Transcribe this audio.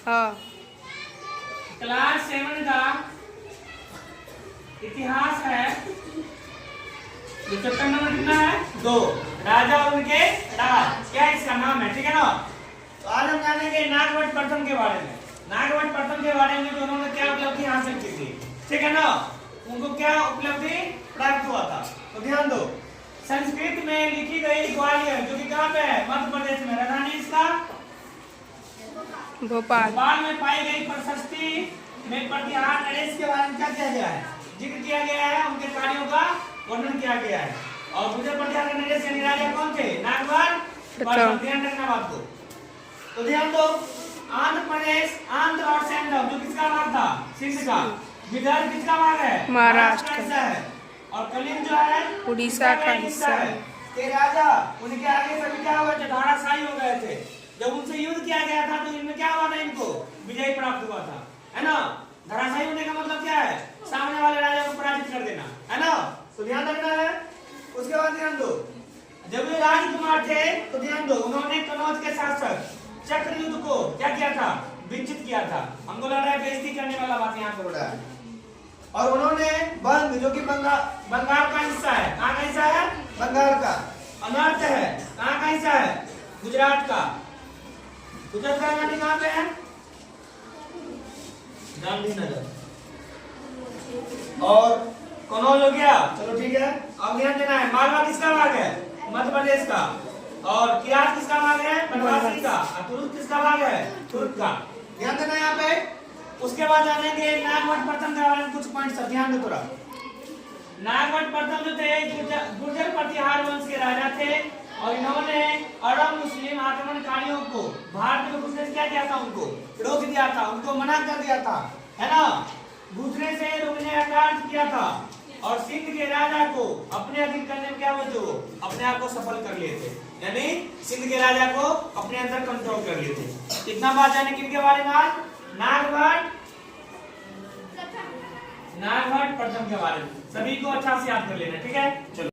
हाँ। क्लास 7 का इतिहास है। ये चैप्टर नंबर कितना है? 2। राजा और उनके राज, क्या इसका नाम है? ठीक है ना। तो आज हम जानेंगे नागवट प्रथम के बारे में। नागवट प्रथम के बारे में उन्होंने क्या उपलब्धि हासिल की थी, ठीक है ना। उनको क्या उपलब्धि प्राप्त हुआ था, तो ध्यान दो। संस्कृत में लिखी गई ग्वालियर, जो कि कहाँ पे है? मध्य प्रदेश में। राजधानी इसका भोपाल। भोपाल में पाई गई प्रशस्ति में प्रतिहार नरेश के बारे में क्या किया गया है? जिक्र किया गया है, उनके कार्यों का वर्णन किया गया है। और दूसरे प्रतिहार नरेश यानी राजा कौन थे? नागवट प्रथम। ध्यान रखना बात को। तो ध्यान दो, आंध्र प्रदेश, आंध्र और सैंडव जो किसका भाग था? सिंध का। विदर्भ किसका भाग है? महाराष्ट्र का हिस्सा है। और कलिंग जो है उड़ीसा का हिस्सा है। ये राजा उनके आगे सभी क्या हुए थे? धराशायी हो गए थे। जब उनसे युद्ध किया गया था तो इनमें क्या हुआ था? इनको विजय प्राप्त हुआ था, है ना। धराशायी होने का मतलब क्या है? सामने वाले राजा को पराजित कर देना, है ना। तो ध्यान रखना है। उसके बाद ध्यान दो, जब ये राजकुमार थे तो ध्यान दो, उन्होंने कनौज के शासक चक्रयुद्ध को क्या किया था? विचित किया था। हमको लग रहा है बेइज्जती करने वाला बात यहाँ पे हो रहा है। और उन्होंने बंग, जो कि बंगाल का हिस्सा है, कहाँ का हिस्सा है? बंगाल का। अनर्थ है, कहाँ का हिस्सा है? गुजरात का। गुजरात का राजधानी कहाँ पे है? गांधीनगर। और कनौज हो गया, चलो ठीक है। अब ध्यान देना है, मालवा किसका भाग है? मध्य प्रदेश का। और किरात किसका भाग है? बनवासी का। और तुर्क किसका भाग है? तुर्क का। ध्यान देना यहाँ पे। उसके बाद जानेंगे नागवट प्रथम के बारे में कुछ पॉइंट्स, ध्यान दो थोड़ा। नागवट प्रथम जो थे गुर्जर प्रतिहार वंश के राजा थे और इन्होंने अरब मुस्लिम आक्रमणकारियों को भारत में घुसने से क्या किया था? उनको रोक दिया था, उनको मना कर दिया था, है ना। घुसने से रोकने का कार्य किया था। और सिंध के राजा को अपने अधीन करने में क्या हुए थे? वो अपने आप को सफल कर लिए थे, यानी सिंध के राजा को अपने अंदर कंट्रोल कर लिए थे। इतना बात जाने किनके बारे में? नागवट प्रथम के बारे में। सभी को अच्छा से याद कर लेना, ठीक है। चलो।